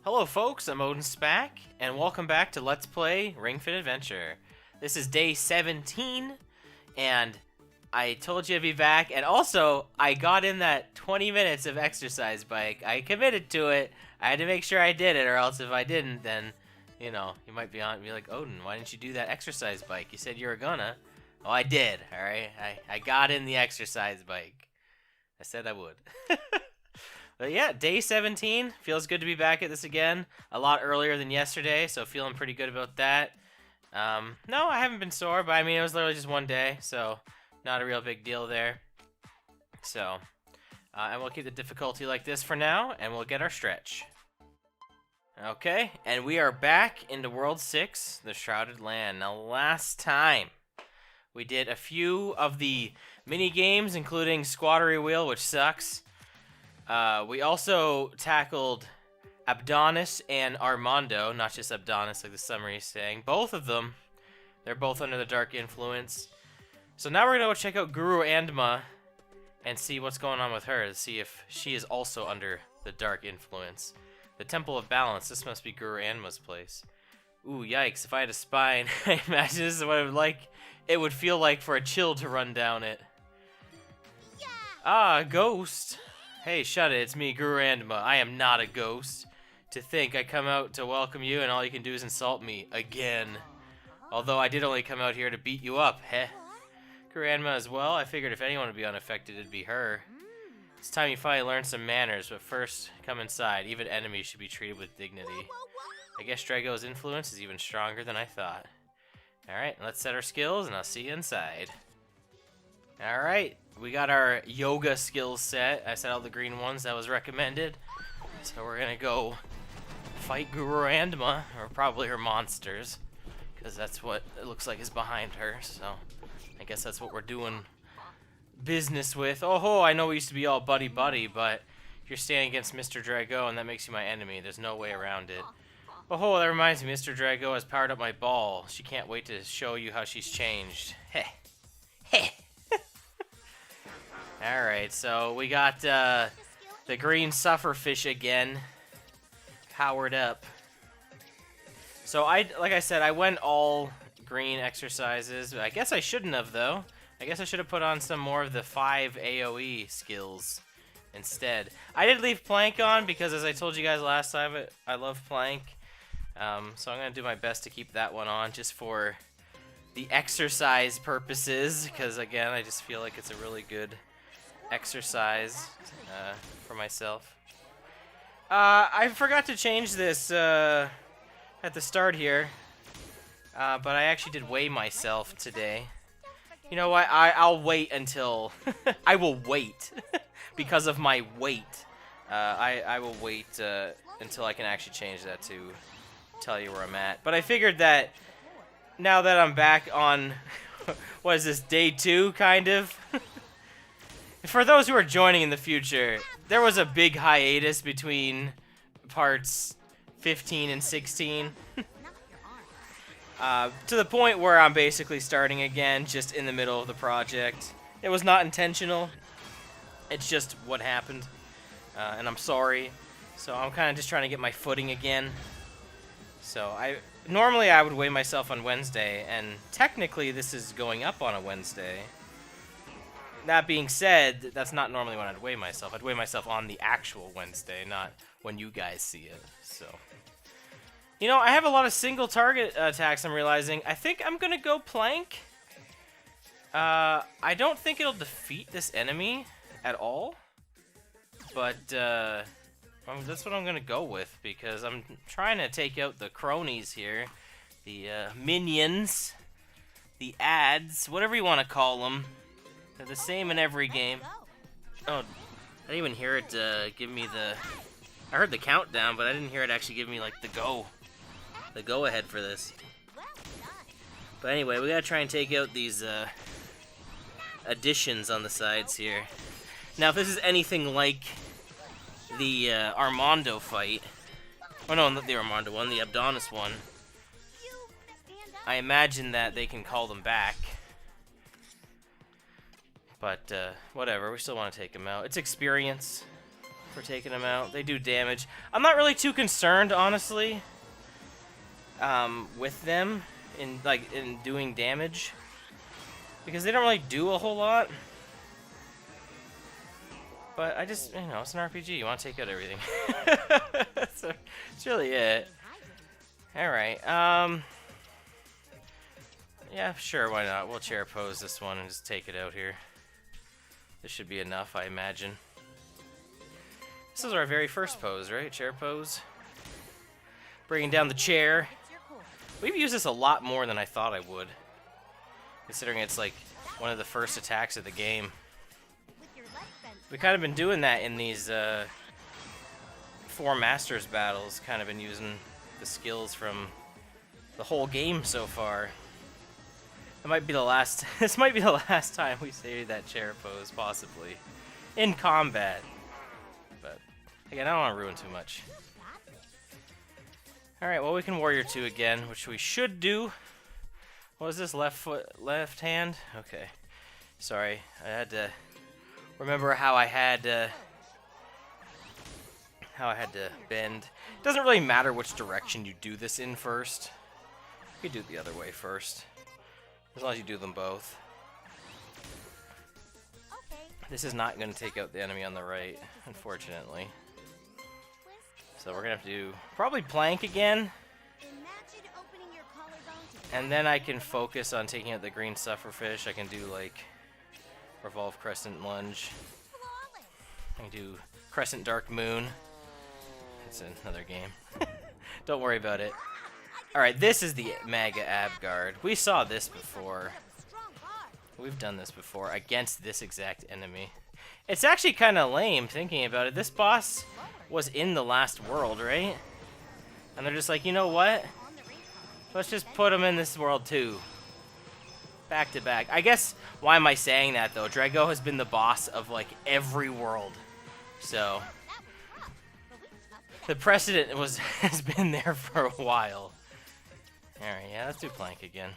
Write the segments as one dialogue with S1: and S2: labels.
S1: Hello folks, I'm OdinSpack, and welcome back to Let's Play Ring Fit Adventure. This is day 17, and I told you to be back, and also, I got in that 20 minutes of exercise bike. I committed to it. I had to make sure I did it, or else if I didn't, then, you know, you might be like, Odin, why didn't you do that exercise bike? You said you were gonna. Well, I did, alright? I got in the exercise bike. I said I would. But yeah, day 17. Feels good to be back at this again. A lot earlier than yesterday, so feeling pretty good about that. No, I haven't been sore, but I mean, it was literally just one day, so not a real big deal there. So, and we'll keep the difficulty like this for now, and we'll get our stretch. Okay, and we are back into World 6, the Shrouded Land. Now, last time, we did a few of the mini games, including Squattery Wheel, which sucks. We also tackled Abdonis and Armando, not just Abdonis like the summary is saying. Both of them, they're both under the Dark Influence. So now we're going to go check out Guru Andma and see what's going on with her, to see if she is also under the Dark Influence. The Temple of Balance, this must be Guru Andma's place. Ooh, yikes, if I had a spine, I imagine this is what it would feel like for a chill to run down it. Yeah. Ah, a ghost. Hey, shut it, it's me, Guru Andma. I am not a ghost. To think I come out to welcome you and all you can do is insult me. Again. Although I did only come out here to beat you up, heh. Guru Andma as well, I figured if anyone would be unaffected, it'd be her. It's time you finally learn some manners, but first, come inside. Even enemies should be treated with dignity. I guess Dragaux's influence is even stronger than I thought. Alright, let's set our skills and I'll see you inside. Alright. We got our yoga skills set. I set all the green ones that was recommended. So we're gonna go fight Guru Andma, or probably her monsters, because that's what it looks like is behind her. So I guess that's what we're doing business with. Oh, I know we used to be all buddy-buddy, but if you're standing against Mr. Dragaux and that makes you my enemy, there's no way around it. Oh, that reminds me, Mr. Dragaux has powered up my ball. She can't wait to show you how she's changed. Heh. Heh. Alright, so we got the green sufferfish again, powered up. So like I said, I went all green exercises. I guess I shouldn't have, though. I guess I should have put on some more of the 5 AoE skills instead. I did leave plank on because, as I told you guys last time, I love plank. So I'm going to do my best to keep that one on just for the exercise purposes, because again, I just feel like it's a really good exercise for myself. I forgot to change this at the start here, but I actually did weigh myself today. You know what? I'll wait until I will wait because of my weight. I will wait until I can actually change that to tell you where I'm at. But I figured that now that I'm back on what is this, day 2 kind of. For those who are joining in the future, there was a big hiatus between parts 15 and 16. To the point where I'm basically starting again, just in the middle of the project. It was not intentional. It's just what happened. And I'm sorry. So I'm kind of just trying to get my footing again. So normally I would weigh myself on Wednesday, and technically this is going up on a Wednesday. That being said, that's not normally when I'd weigh myself. I'd weigh myself on the actual Wednesday, not when you guys see it. So, you know, I have a lot of single target attacks, I'm realizing. I think I'm going to go plank. I don't think it'll defeat this enemy at all. But that's what I'm going to go with, because I'm trying to take out the cronies here. The minions. The ads. Whatever you want to call them. They're the same in every game. Oh, I didn't even hear it give me the... I heard the countdown, but I didn't hear it actually give me, like, the go-ahead for this. But anyway, we gotta try and take out these additions on the sides here. Now, if this is anything like the Armando fight... Oh, no, not the Armando one, the Abdonis one. I imagine that they can call them back. But, whatever, we still want to take him out. It's experience. for taking them out. They do damage. I'm not really too concerned, honestly, with them in doing damage, because they don't really do a whole lot. But I just, it's an RPG. You want to take out everything. So that's really it. All right. Yeah, sure. Why not? We'll chair pose this one and just take it out here. This should be enough, I imagine. This is our very first pose, right? Chair pose. Bringing down the chair. We've used this a lot more than I thought I would, considering it's like one of the first attacks of the game. We've kind of been doing that in these 4 Masters battles, kind of been using the skills from the whole game so far. That might be the last, this might be the last time we say that chair pose, possibly, in combat. But, again, I don't want to ruin too much. Alright, well, we can Warrior 2 again, which we should do. What was this, left foot, left hand? Okay. Sorry, I had to remember how I had to bend. It doesn't really matter which direction you do this in first. You could do it the other way first, as long as you do them both. This is not going to take out the enemy on the right, unfortunately. So we're going to have to do probably plank again. And then I can focus on taking out the green sufferfish. I can do like revolve crescent lunge. I can do crescent dark moon. It's another game. Don't worry about it. Alright, this is the Mega Ab Guard. We saw this before. We've done this before against this exact enemy. It's actually kind of lame thinking about it. This boss was in the last world, right? And they're just like, you know what? Let's just put him in this world too. Back to back. I guess, why am I saying that though? Dragaux has been the boss of like every world. So the precedent has been there for a while. Alright, yeah, let's do plank again.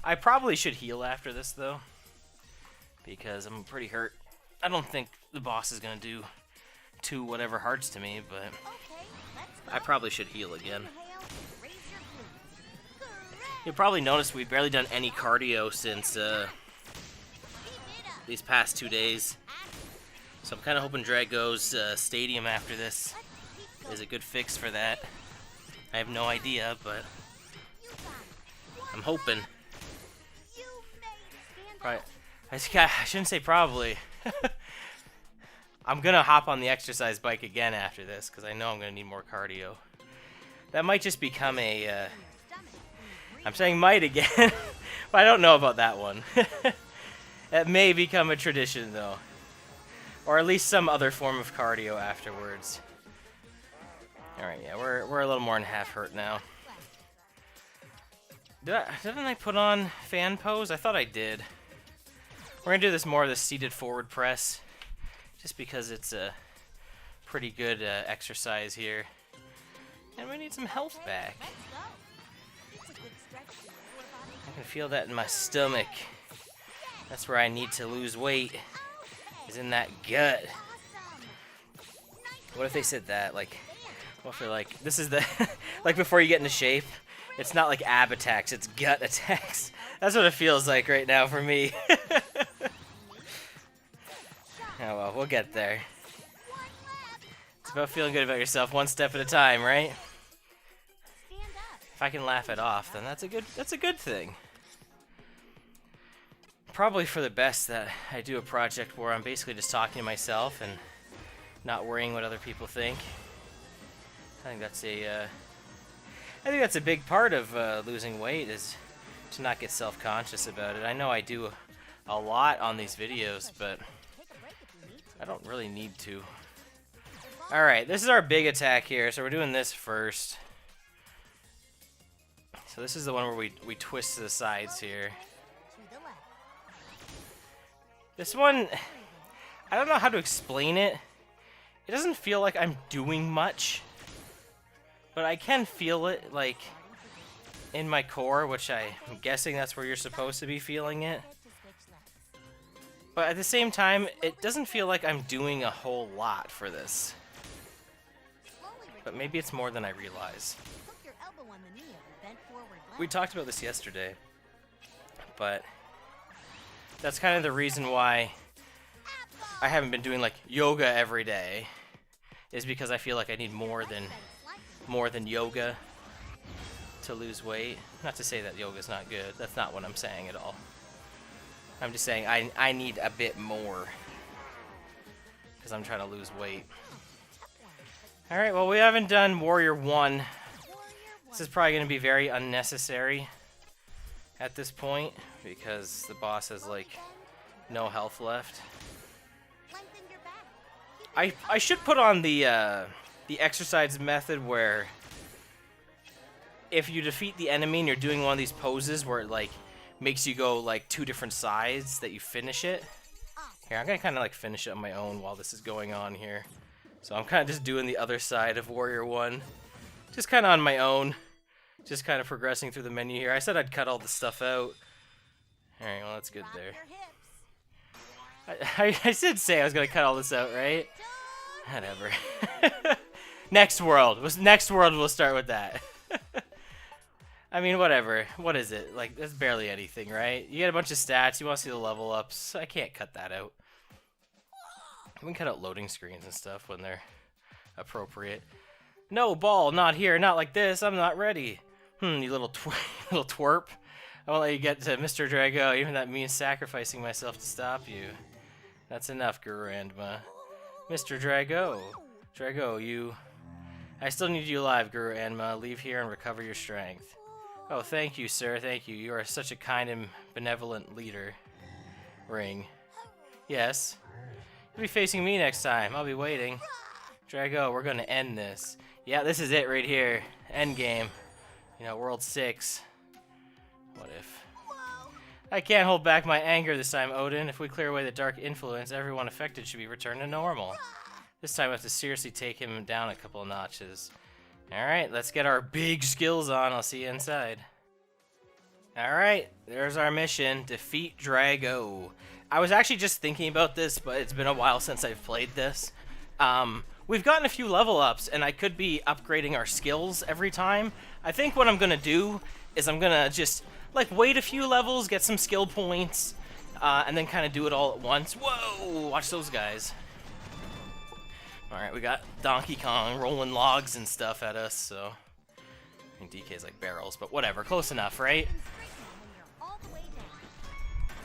S1: I probably should heal after this though, because I'm pretty hurt. I don't think the boss is gonna do 2 whatever hearts to me, but I probably should heal again. You'll probably notice we've barely done any cardio since these past 2 days. So I'm kind of hoping Dragaux's stadium after this is a good fix for that. I have no idea, but I'm hoping. Right. I shouldn't say probably. I'm gonna hop on the exercise bike again after this, because I know I'm gonna need more cardio. That might just become a... I'm saying might again, but I don't know about that one. That may become a tradition, though. Or at least some other form of cardio afterwards. Alright, yeah, we're a little more than half hurt now. Didn't I put on fan pose? I thought I did. We're going to do this more of the seated forward press, just because it's a pretty good exercise here. And we need some health back. I can feel that in my stomach. That's where I need to lose weight, is in that gut. What if they said that? Like, what if they're like, this is the, like before you get into shape, it's not like ab attacks, it's gut attacks. That's what it feels like right now for me. Oh well, we'll get there. It's about feeling good about yourself one step at a time, right? If I can laugh it off, then that's a good thing. Probably for the best that I do a project where I'm basically just talking to myself and not worrying what other people think. I think that's a big part of losing weight, is to not get self-conscious about it. I know I do a lot on these videos, but I don't really need to. Alright, this is our big attack here, so we're doing this first. So this is the one where we twist to the sides here. This one, I don't know how to explain it. It doesn't feel like I'm doing much, but I can feel it, like, in my core, which I'm guessing that's where you're supposed to be feeling it. But at the same time, it doesn't feel like I'm doing a whole lot for this. But maybe it's more than I realize. We talked about this yesterday, but that's kind of the reason why I haven't been doing like yoga every day, is because I feel like I need more than yoga to lose weight. Not to say that yoga's not good. That's not what I'm saying at all. I'm just saying I need a bit more because I'm trying to lose weight. Alright, well, we haven't done Warrior 1. This is probably going to be very unnecessary at this point because the boss has, like, no health left. I should put on the exercise method where if you defeat the enemy and you're doing one of these poses where it, like, makes you go, like, 2 different sides, that you finish it. Here, I'm going to kind of, like, finish it on my own while this is going on here. So I'm kind of just doing the other side of Warrior 1. Just kind of on my own. Just kind of progressing through the menu here. I said I'd cut all the stuff out. Alright, well, that's good there. I did say I was going to cut all this out, right? Whatever. Next world. Next world, we'll start with that. I mean, whatever. What is it? Like, that's barely anything, right? You get a bunch of stats. You want to see the level ups. I can't cut that out. We can cut out loading screens and stuff when they're appropriate. No, ball, not here, not like this. I'm not ready. You little twerp. I won't let you get to Mr. Dragaux, even that means sacrificing myself to stop you. That's enough, Guru Andma. Mr. Dragaux. Dragaux, you... I still need you alive, Guru Andma. Leave here and recover your strength. Oh, thank you, sir. Thank you. You are such a kind and benevolent leader. Ring. Yes. You'll be facing me next time. I'll be waiting. Dragaux, we're gonna end this. Yeah, this is it right here. End game. You know, World 6. What if? I can't hold back my anger this time, Odin. If we clear away the dark influence, everyone affected should be returned to normal. This time I have to seriously take him down a couple of notches. Alright, let's get our big skills on. I'll see you inside. Alright, there's our mission. Defeat Dragaux. I was actually just thinking about this, but it's been a while since I've played this. We've gotten a few level ups, and I could be upgrading our skills every time. I think what I'm going to do is I'm going to just, like, wait a few levels, get some skill points, and then kind of do it all at once. Whoa! Watch those guys. Alright, we got Donkey Kong rolling logs and stuff at us, so... I mean, DK's like barrels, but whatever. Close enough, right?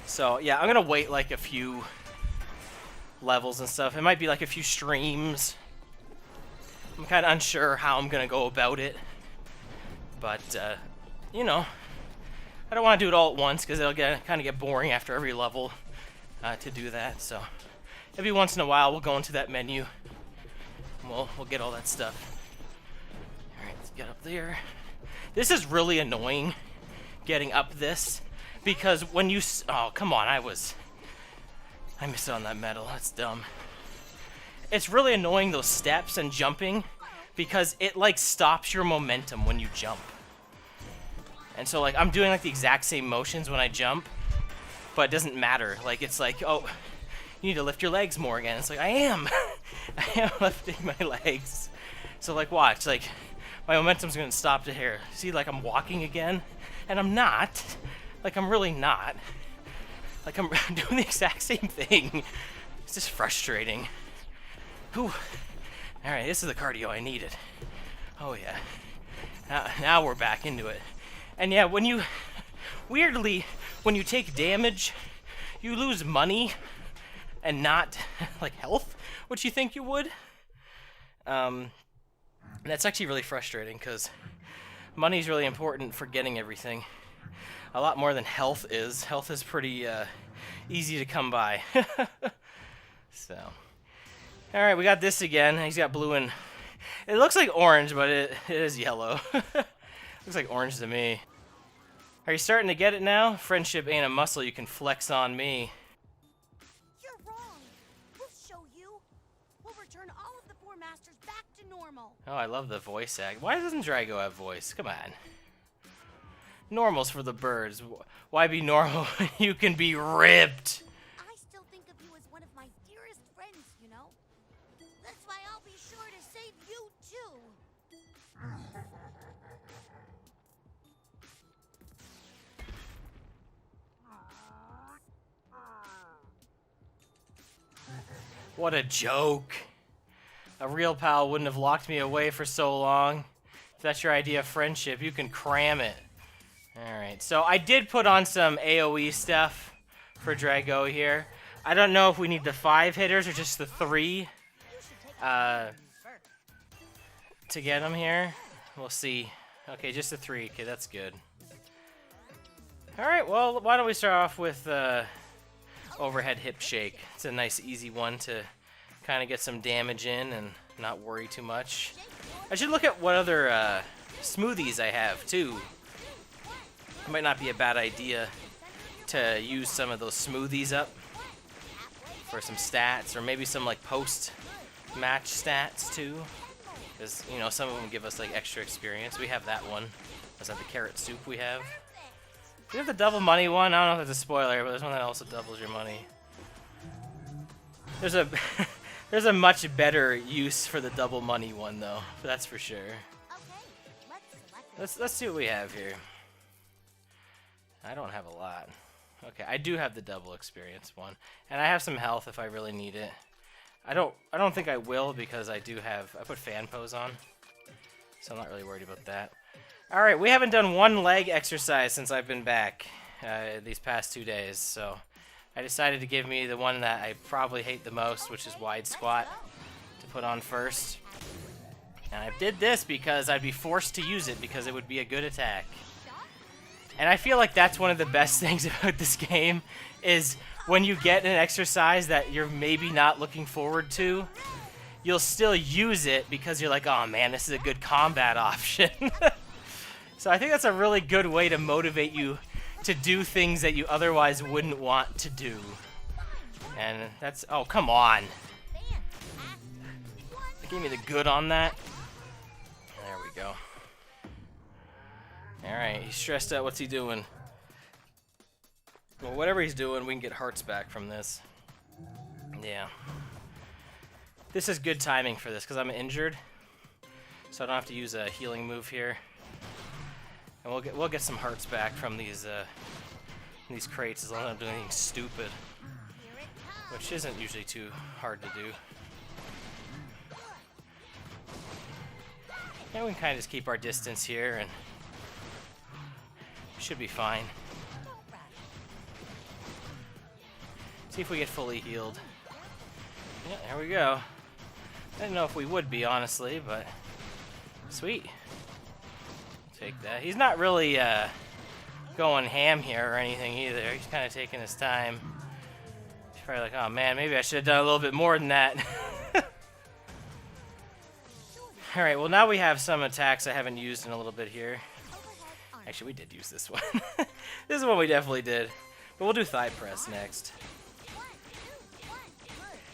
S1: So, yeah, I'm gonna wait, like, a few levels and stuff. It might be, like, a few streams. I'm kind of unsure how I'm gonna go about it. But, you know, I don't want to do it all at once, because it'll kind of get boring after every level to do that, so... Every once in a while, we'll go into that menu. We'll get all that stuff. Alright, let's get up there. This is really annoying, getting up this, because when you... Oh, come on, I missed it on that metal. That's dumb. It's really annoying, those steps and jumping, because it, like, stops your momentum when you jump. And so, like, I'm doing, like, the exact same motions when I jump, but it doesn't matter. Like, it's like, oh... You need to lift your legs more again. It's like, I am. I am lifting my legs. So, like, watch. Like, my momentum's going to stop to here. See, like, I'm walking again. And I'm not. Like, I'm really not. Like, I'm doing the exact same thing. It's just frustrating. Whew. Alright, this is the cardio I needed. Oh, yeah. Now we're back into it. And, yeah, when you... Weirdly, when you take damage, you lose money... and not, like, health, which you think you would. That's actually really frustrating, because money is really important for getting everything. A lot more than health is. Health is pretty easy to come by. So. Alright, we got this again. He's got blue and... It looks like orange, but it is yellow. Looks like orange to me. Are you starting to get it now? Friendship ain't a muscle you can flex on me. Oh, I love the voice act. Why doesn't Dragaux have voice? Come on. Normal's for the birds. Why be normal when you can be ripped?
S2: I still think of
S1: What a joke. A real pal wouldn't have locked me away for so long. If that's your idea of friendship, you can cram it. Alright, so I did put on some AoE stuff for Dragaux here. I don't know if we need the 5 hitters or just the 3 to get him here. We'll see. Okay, just the 3. Okay, that's good. Alright, well, why don't we start off with overhead hip shake. It's a nice easy one to kind of get some damage in and not worry too much. I should look at what other smoothies I have too. It might not be a bad idea to use some of those smoothies up for some stats, or maybe some like post-match stats too. Because, you know, some of them give us like extra experience. We have that one. Is that the carrot soup we have? We have the double money one. I don't know if it's a spoiler, but there's one that also doubles your money. There's a there's a much better use for the double money one though. That's for sure. Let's see what we have here. I don't have a lot. Okay, I do have the double experience one, and I have some health if I really need it. I don't think I will because I put fan pose on, so I'm not really worried about that. All right, we haven't done one leg exercise since I've been back these past 2 days, so I decided to give me the one that I probably hate the most, which is wide squat, to put on first. And I did this because I'd be forced to use it because it would be a good attack. And I feel like that's one of the best things about this game, is when you get an exercise that you're maybe not looking forward to, you'll still use it because you're like, oh man, this is a good combat option. So I think that's a really good way to motivate you to do things that you otherwise wouldn't want to do. And that's, oh, come on. Give me the good on that. There we go. Alright, he's stressed out. What's he doing? Well, whatever he's doing, we can get hearts back from this. Yeah. This is good timing for this, because I'm injured. So I don't have to use a healing move here. And we'll get some hearts back from these crates as long as I'm doing anything stupid. Which isn't usually too hard to do. And we can kind of just keep our distance here and should be fine. See if we get fully healed. Yeah, there we go. I didn't know if we would be, honestly, but sweet. Take that. He's not really going ham here or anything either. He's kind of taking his time. He's probably like, oh man, maybe I should have done a little bit more than that. Alright, well now we have some attacks I haven't used in a little bit here. Actually, we did use this one. This is one we definitely did. But we'll do thigh press next.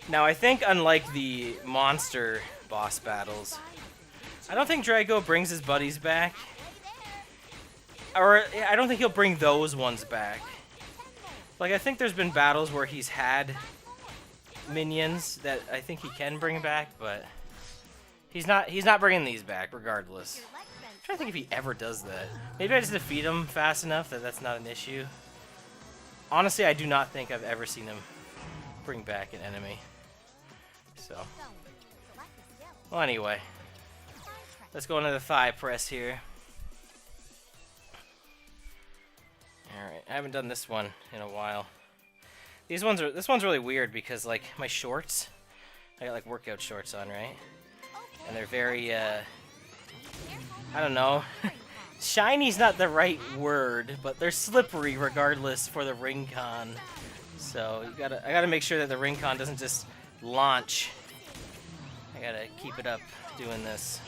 S1: Now, I think unlike the monster boss battles, I don't think Dragaux brings his buddies back. Or, I don't think he'll bring those ones back. Like, I think there's been battles where he's had minions that I think he can bring back, but he's not bringing these back regardless. I'm trying to think if he ever does that. Maybe I just defeat him fast enough that that's not an issue. Honestly, I do not think I've ever seen him bring back an enemy. So, well, anyway, let's go into the thigh press here. Alright, I haven't done this one in a while. This one's really weird because, like, my shorts, I got, like, workout shorts on, right? And they're very, I don't know. Shiny's not the right word, but they're slippery regardless for the ring con. So, I gotta make sure that the ring con doesn't just launch. I gotta keep it up doing this.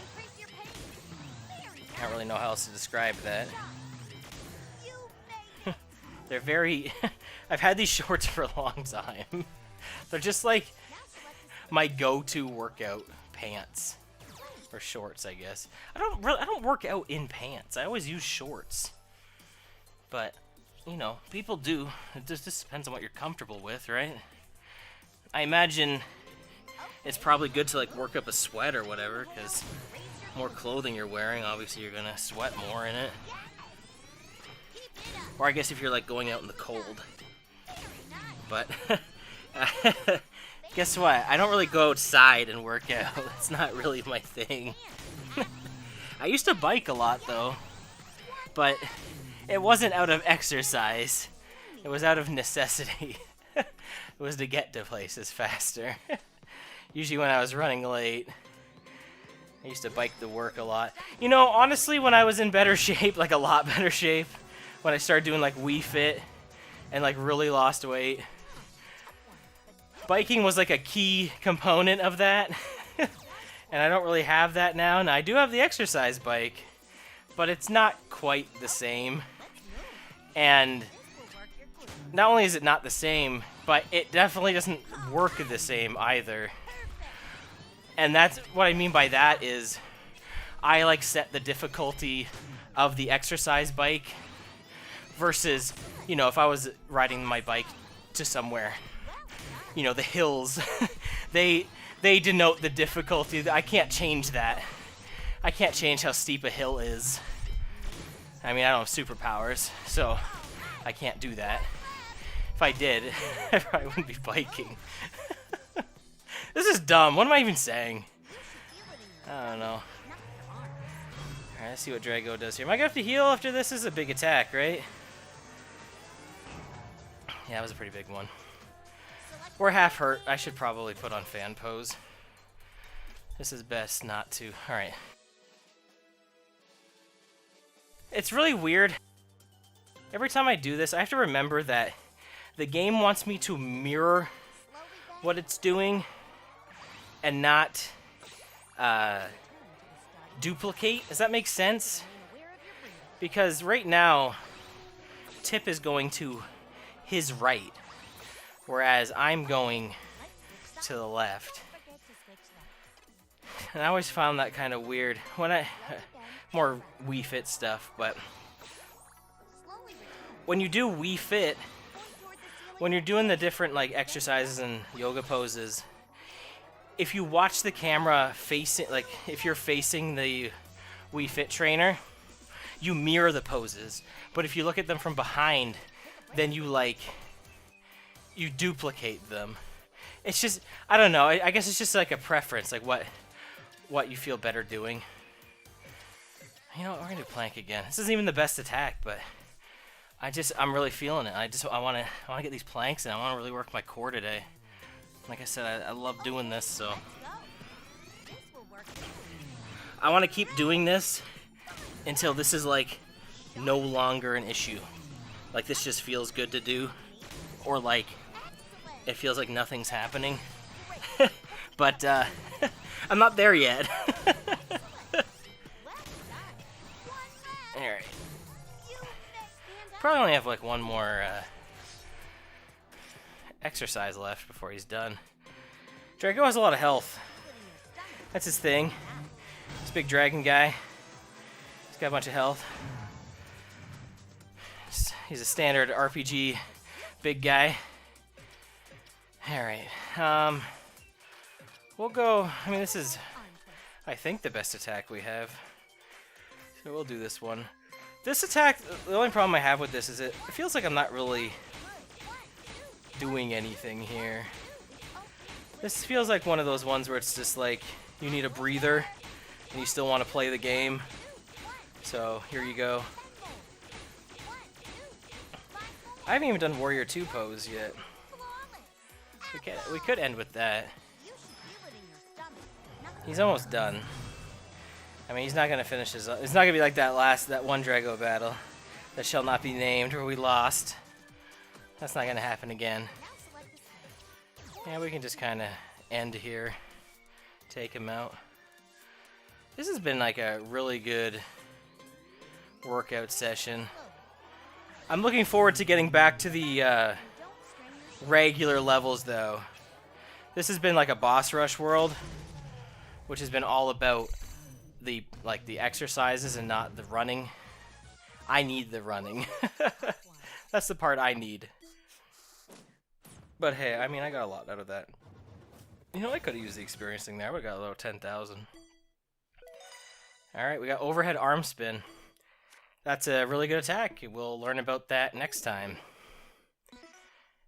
S1: Can't really know how else to describe that. They're very... I've had these shorts for a long time. They're just like my go-to workout pants. Or shorts, I guess. I don't work out in pants. I always use shorts. But, you know, people do. It just depends on what you're comfortable with, right? I imagine it's probably good to, like, work up a sweat or whatever, because more clothing you're wearing, obviously you're gonna sweat more in it. Or I guess if you're, like, going out in the cold. But Guess what? I don't really go outside and work out. It's not really my thing. I used to bike a lot though, but it wasn't out of exercise. It was out of necessity. It was to get to places faster. Usually when I was running late. I used to bike to work a lot. You know, honestly, when I was in better shape, like a lot better shape, when I started doing like Wii Fit and like really lost weight, biking was like a key component of that. And I don't really have that now. And I do have the exercise bike, but it's not quite the same. And not only is it not the same, but it definitely doesn't work the same either. And that's what I mean by that is I like set the difficulty of the exercise bike versus, you know, if I was riding my bike to somewhere, you know, the hills, they denote the difficulty. I can't change that. I can't change how steep a hill is. I mean, I don't have superpowers, so I can't do that. If I did, I probably wouldn't be biking. This is dumb. What am I even saying? I don't know. Alright, let's see what Dragaux does here. Am I gonna have to heal after this? This is a big attack, right? Yeah, that was a pretty big one. We're half hurt. I should probably put on fan pose. This is best not to. Alright. It's really weird. Every time I do this, I have to remember that the game wants me to mirror what it's doing and not duplicate. Does that make sense? Because right now, Tip is going to his right, whereas I'm going to the left. And I always found that kind of weird when I more Wii Fit stuff, but when you do Wii Fit, when you're doing the different like exercises and yoga poses, if you watch the camera facing, like if you're facing the Wii Fit trainer, you mirror the poses. But if you look at them from behind, then you duplicate them. It's just, I don't know. I guess it's just like a preference, like what you feel better doing. You know what, we're gonna do plank again. This isn't even the best attack, but I'm really feeling it. I wanna get these planks, and I wanna really work my core today. Like I said, I love doing this, so I want to keep doing this until this is like no longer an issue. Like this just feels good to do, or like it feels like nothing's happening. But I'm not there yet. Alright. Probably only have like one more exercise left before he's done. Dragaux has a lot of health. That's his thing. This big dragon guy. He's got a bunch of health. He's a standard RPG big guy. Alright. We'll go. I mean, this is, I think, the best attack we have. So we'll do this one. This attack, the only problem I have with this is it feels like I'm not really doing anything here. This feels like one of those ones where it's just like you need a breather and you still want to play the game. So here you go. I haven't even done Warrior 2 pose yet. We could end with that. He's almost done. I mean, he's not gonna finish his. It's not gonna be like that one Dragaux battle that shall not be named where we lost. That's not gonna happen again. Yeah, we can just kind of end here, take him out. This has been like a really good workout session. I'm looking forward to getting back to the regular levels though. This has been like a boss rush world, which has been all about the exercises and not the running. I need the running. That's the part I need. But hey, I mean, I got a lot out of that. You know, I could have used the experience thing there. I would have got a little 10,000. Alright, we got overhead arm spin. That's a really good attack. We'll learn about that next time.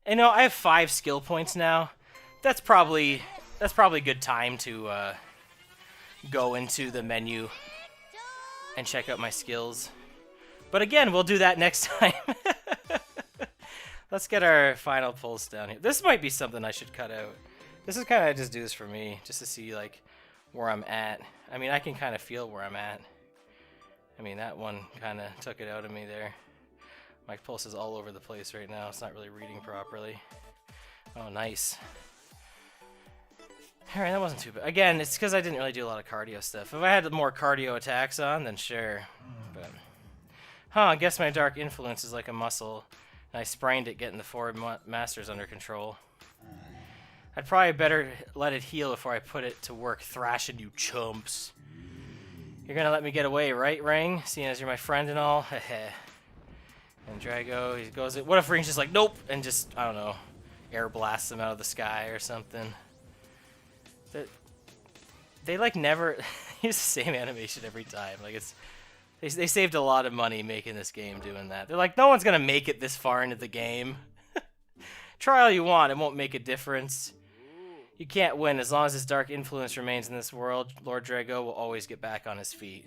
S1: And you know, I have 5 skill points now. that's probably a good time to go into the menu and check out my skills. But again, we'll do that next time. Let's get our final pulse down here. This might be something I should cut out. This is kind of just do this for me, just to see like where I'm at. I mean, I can kind of feel where I'm at. I mean, that one kind of took it out of me there. My pulse is all over the place right now. It's not really reading properly. Oh, nice. Alright, that wasn't too bad. Again, it's because I didn't really do a lot of cardio stuff. If I had more cardio attacks on, then sure. But, I guess my dark influence is like a muscle, and I sprained it getting the 4 masters under control. I'd probably better let it heal before I put it to work thrashing you chumps. You're gonna let me get away, right, Ring? Seeing as you're my friend and all? Heh. And Dragaux, he goes, what if Ring's just like, nope, and just, I don't know, air blasts him out of the sky or something. They like never use the same animation every time. Like they saved a lot of money making this game doing that. They're like, no one's gonna make it this far into the game. Try all you want, it won't make a difference. You can't win as long as his dark influence remains in this world. Lord Dragaux will always get back on his feet.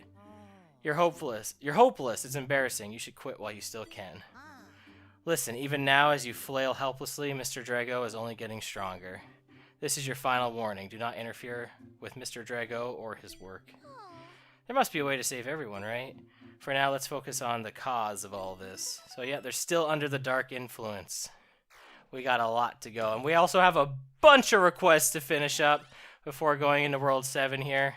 S1: You're hopeless. You're hopeless. It's embarrassing. You should quit while you still can. Listen, even now as you flail helplessly, Mr. Dragaux is only getting stronger. This is your final warning. Do not interfere with Mr. Dragaux or his work. There must be a way to save everyone, right? For now, let's focus on the cause of all this. So yeah, they're still under the dark influence. We got a lot to go. And we also have a bunch of requests to finish up before going into World 7 here.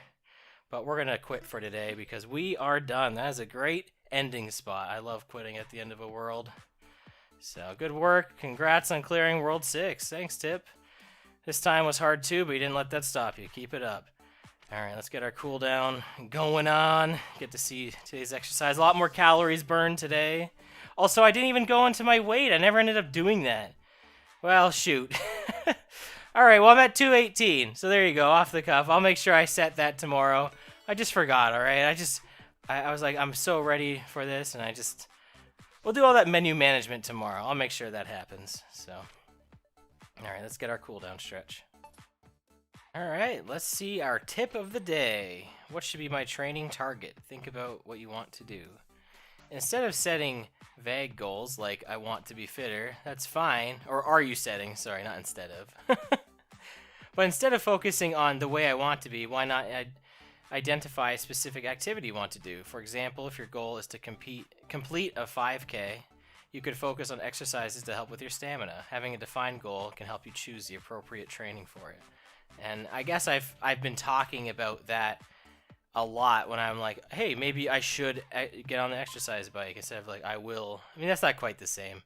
S1: But we're going to quit for today because we are done. That is a great ending spot. I love quitting at the end of a world. So good work. Congrats on clearing World 6. Thanks, Tip. This time was hard too, but you didn't let that stop you. Keep it up. Alright, let's get our cooldown going on. Get to see today's exercise. A lot more calories burned today. Also, I didn't even go into my weight. I never ended up doing that. Well, shoot. Alright, well, I'm at 218. So there you go, off the cuff. I'll make sure I set that tomorrow. I just forgot, alright? I was like, I'm so ready for this, and we'll do all that menu management tomorrow. I'll make sure that happens, so. Alright, let's get our cooldown stretch. Alright, let's see our tip of the day. What should be my training target? Think about what you want to do. Instead of setting vague goals like I want to be fitter, that's fine. Or are you setting? Sorry, not instead of. But instead of focusing on the way I want to be, why not identify a specific activity you want to do? For example, if your goal is to complete a 5K, you could focus on exercises to help with your stamina. Having a defined goal can help you choose the appropriate training for it. And I guess I've been talking about that a lot when I'm like, hey, maybe I should get on the exercise bike instead of like, I will. I mean, that's not quite the same,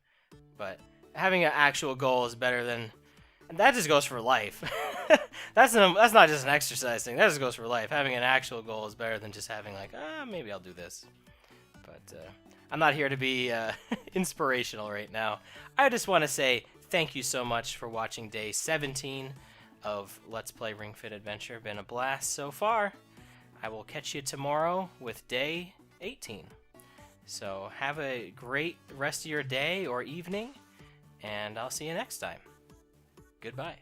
S1: but having an actual goal is better than, and that just goes for life. That's not just an exercise thing. That just goes for life. Having an actual goal is better than just having like, maybe I'll do this. But I'm not here to be inspirational right now. I just want to say thank you so much for watching day 17 of Let's Play Ring Fit Adventure. Been a blast so far. I will catch you tomorrow with day 18. So have a great rest of your day or evening, and I'll see you next time. Goodbye.